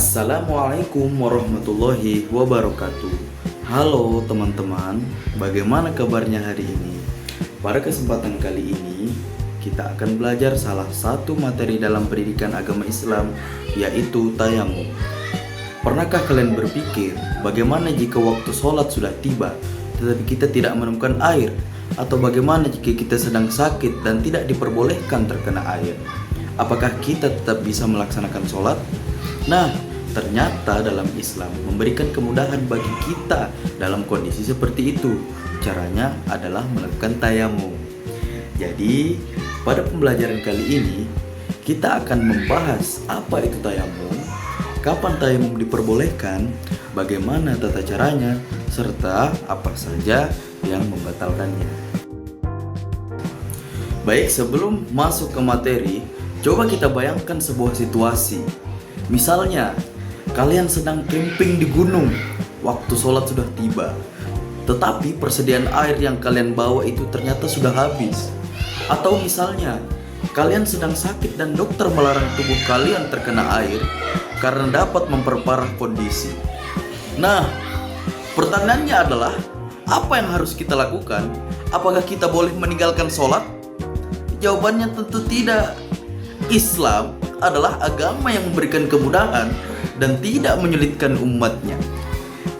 Assalamualaikum warahmatullahi wabarakatuh. Halo teman-teman, bagaimana kabarnya hari ini? Pada kesempatan kali ini, kita akan belajar salah satu materi dalam pendidikan agama Islam, yaitu tayamum. Pernahkah kalian berpikir bagaimana jika waktu sholat sudah tiba, tetapi kita tidak menemukan air? Atau bagaimana jika kita sedang sakit dan tidak diperbolehkan terkena air? Apakah kita tetap bisa melaksanakan sholat? Nah, ternyata dalam Islam memberikan kemudahan bagi kita dalam kondisi seperti itu. Caranya adalah melakukan tayamum. Jadi, pada pembelajaran kali ini kita akan membahas apa itu tayamum, kapan tayamum diperbolehkan, bagaimana tata caranya, serta apa saja yang membatalkannya. Baik, sebelum masuk ke materi, coba kita bayangkan sebuah situasi. Misalnya, kalian sedang camping di gunung, waktu sholat sudah tiba, tetapi persediaan air yang kalian bawa itu ternyata sudah habis. Atau misalnya, kalian sedang sakit dan dokter melarang tubuh kalian terkena air karena dapat memperparah kondisi. Nah, pertanyaannya adalah, apa yang harus kita lakukan? Apakah kita boleh meninggalkan sholat? Jawabannya tentu tidak. Islam adalah agama yang memberikan kemudahan dan tidak menyulitkan umatnya.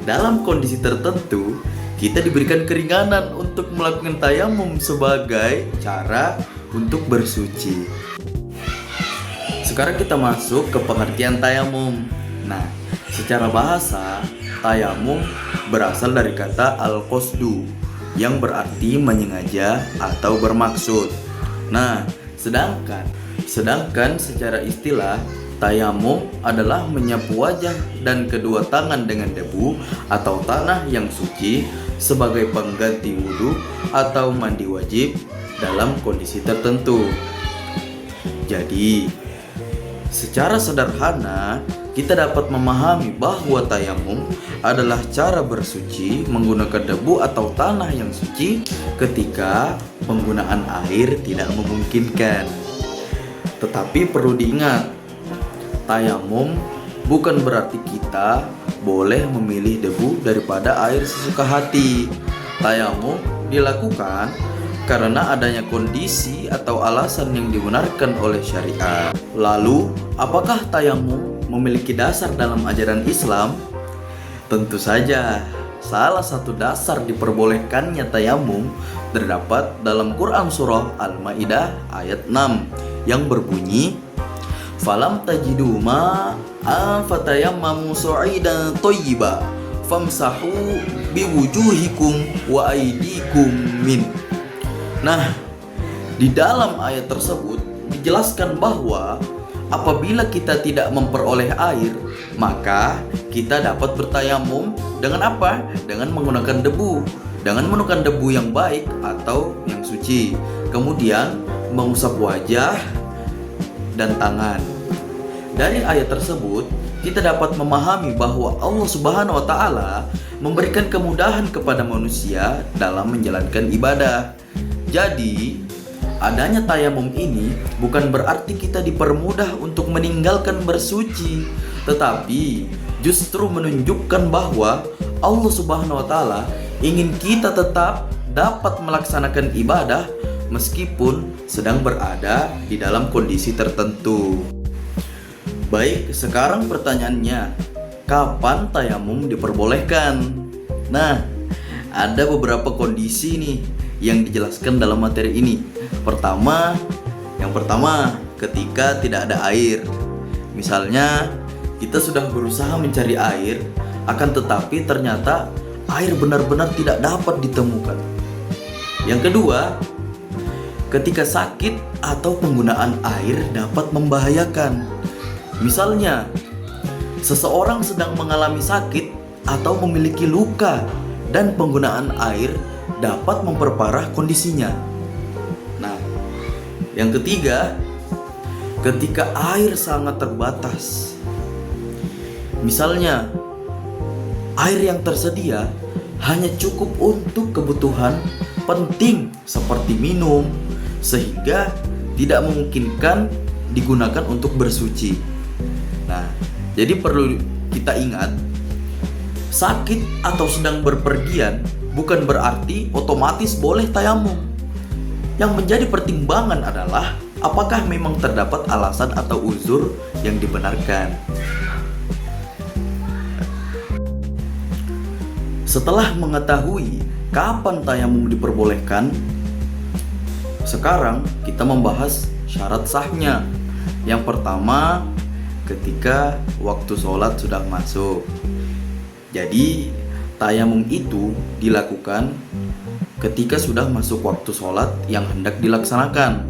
Dalam kondisi tertentu, kita diberikan keringanan untuk melakukan tayamum sebagai cara untuk bersuci. Sekarang kita masuk ke pengertian tayamum. Nah, secara bahasa, tayamum berasal dari kata al-qasdu yang berarti menyengaja atau bermaksud. Nah, Sedangkan secara istilah, tayamum adalah menyapu wajah dan kedua tangan dengan debu atau tanah yang suci sebagai pengganti wudhu atau mandi wajib dalam kondisi tertentu. Jadi, secara sederhana kita dapat memahami bahwa tayamum adalah cara bersuci menggunakan debu atau tanah yang suci ketika penggunaan air tidak memungkinkan. Tetapi perlu diingat, tayamum bukan berarti kita boleh memilih debu daripada air sesuka hati. Tayamum dilakukan karena adanya kondisi atau alasan yang dibenarkan oleh syariat. Lalu, apakah tayamum memiliki dasar dalam ajaran Islam? Tentu saja, salah satu dasar diperbolehkannya tayamum terdapat dalam Quran surah Al-Maidah ayat 6 yang berbunyi, "Falam tajidu ma'an fatayammamu su'idan thayyiba famsahu biwujuhikum wa aydikum min." Nah, di dalam ayat tersebut dijelaskan bahwa apabila kita tidak memperoleh air, maka kita dapat bertayamum dengan apa? Dengan menggunakan debu. Dengan menggunakan debu yang baik atau yang suci. Kemudian mengusap wajah dan tangan. Dari ayat tersebut, kita dapat memahami bahwa Allah Subhanahu wa taala memberikan kemudahan kepada manusia dalam menjalankan ibadah. Jadi, adanya tayamum ini bukan berarti kita dipermudah untuk meninggalkan bersuci, tetapi justru menunjukkan bahwa Allah Subhanahu wa taala ingin kita tetap dapat melaksanakan ibadah meskipun sedang berada di dalam kondisi tertentu. Baik, sekarang pertanyaannya, kapan tayamum diperbolehkan? Nah, ada beberapa kondisi nih yang dijelaskan dalam materi ini. Yang pertama, ketika tidak ada air. Misalnya, kita sudah berusaha mencari air, akan tetapi ternyata air benar-benar tidak dapat ditemukan. Yang kedua, ketika sakit atau penggunaan air dapat membahayakan. Misalnya, seseorang sedang mengalami sakit atau memiliki luka dan penggunaan air dapat memperparah kondisinya. Nah, yang ketiga, ketika air sangat terbatas. Misalnya, air yang tersedia hanya cukup untuk kebutuhan penting seperti minum, sehingga tidak memungkinkan digunakan untuk bersuci. Nah, jadi perlu kita ingat, sakit atau sedang berpergian bukan berarti otomatis boleh tayamum. Yang menjadi pertimbangan adalah apakah memang terdapat alasan atau uzur yang dibenarkan. Setelah mengetahui kapan tayamum diperbolehkan, sekarang kita membahas syarat sahnya. Yang pertama, ketika waktu sholat sudah masuk. Jadi tayamum itu dilakukan ketika sudah masuk waktu sholat yang hendak dilaksanakan.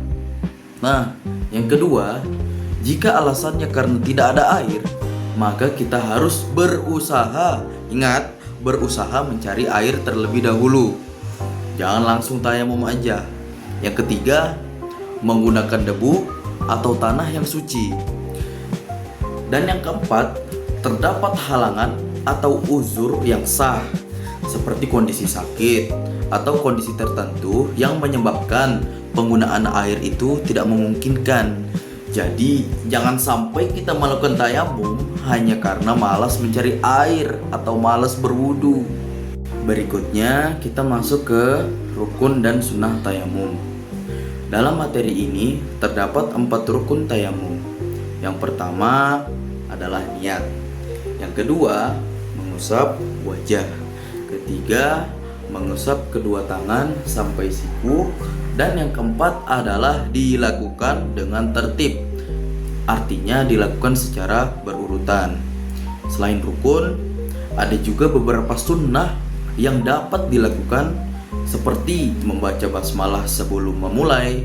Nah, yang kedua, jika alasannya karena tidak ada air, maka kita harus berusaha. Ingat, berusaha mencari air terlebih dahulu. Jangan langsung tayamum aja. Yang ketiga, menggunakan debu atau tanah yang suci. Dan yang keempat, terdapat halangan atau uzur yang sah, seperti kondisi sakit atau kondisi tertentu yang menyebabkan penggunaan air itu tidak memungkinkan. Jadi jangan sampai kita melakukan tayamum hanya karena malas mencari air atau malas berwudu. Berikutnya kita masuk ke rukun dan sunnah tayamum. Dalam materi ini terdapat 4 rukun tayamum. Yang pertama adalah niat. Yang kedua, mengusap wajah. Ketiga, mengusap kedua tangan sampai siku. Dan yang keempat adalah dilakukan dengan tertib. Artinya dilakukan secara berurutan. Selain rukun, ada juga beberapa sunnah yang dapat dilakukan, seperti membaca basmalah sebelum memulai,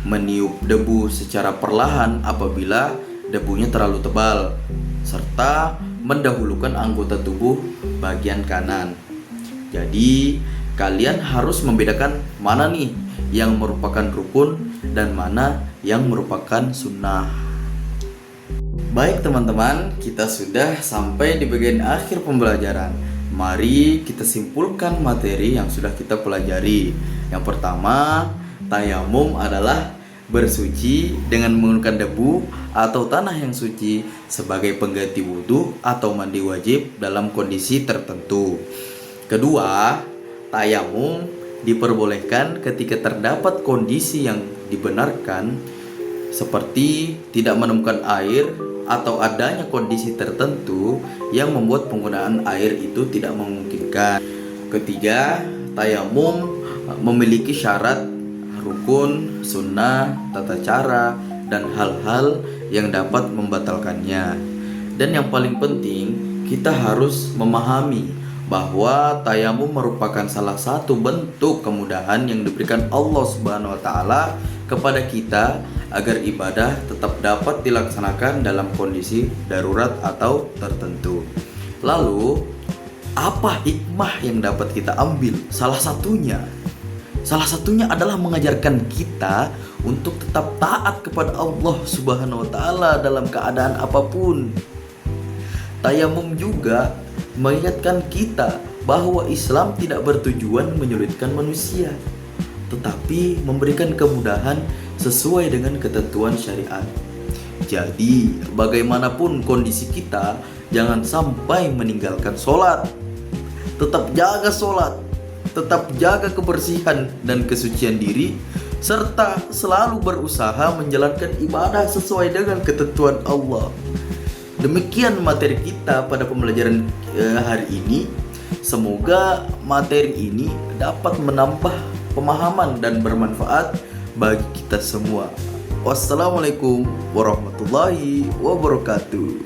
meniup debu secara perlahan apabila debunya terlalu tebal, serta mendahulukan anggota tubuh bagian kanan. Jadi kalian harus membedakan mana nih yang merupakan rukun dan mana yang merupakan sunnah. Baik teman-teman, kita sudah sampai di bagian akhir pembelajaran. Mari kita simpulkan materi yang sudah kita pelajari. Yang pertama, tayamum adalah bersuci dengan menggunakan debu atau tanah yang suci sebagai pengganti wudhu atau mandi wajib dalam kondisi tertentu. Kedua, tayamum diperbolehkan ketika terdapat kondisi yang dibenarkan, seperti tidak menemukan air atau adanya kondisi tertentu yang membuat penggunaan air itu tidak memungkinkan. Ketiga, tayamum memiliki syarat, rukun, sunnah, tata cara, dan hal-hal yang dapat membatalkannya. Dan yang paling penting, kita harus memahami bahwa tayamum merupakan salah satu bentuk kemudahan yang diberikan Allah Subhanahu wa taala kepada kita agar ibadah tetap dapat dilaksanakan dalam kondisi darurat atau tertentu. Lalu, apa hikmah yang dapat kita ambil? Salah satunya adalah mengajarkan kita untuk tetap taat kepada Allah Subhanahu wa taala dalam keadaan apapun. Tayamum juga mengingatkan kita bahwa Islam tidak bertujuan menyulitkan manusia, tetapi memberikan kemudahan sesuai dengan ketentuan syariat. Jadi, bagaimanapun kondisi kita, jangan sampai meninggalkan sholat. Tetap jaga sholat, tetap jaga kebersihan dan kesucian diri, serta selalu berusaha menjalankan ibadah sesuai dengan ketentuan Allah. Demikian materi kita pada pembelajaran hari ini. Semoga materi ini dapat menambah pemahaman dan bermanfaat bagi kita semua. Wassalamualaikum warahmatullahi wabarakatuh.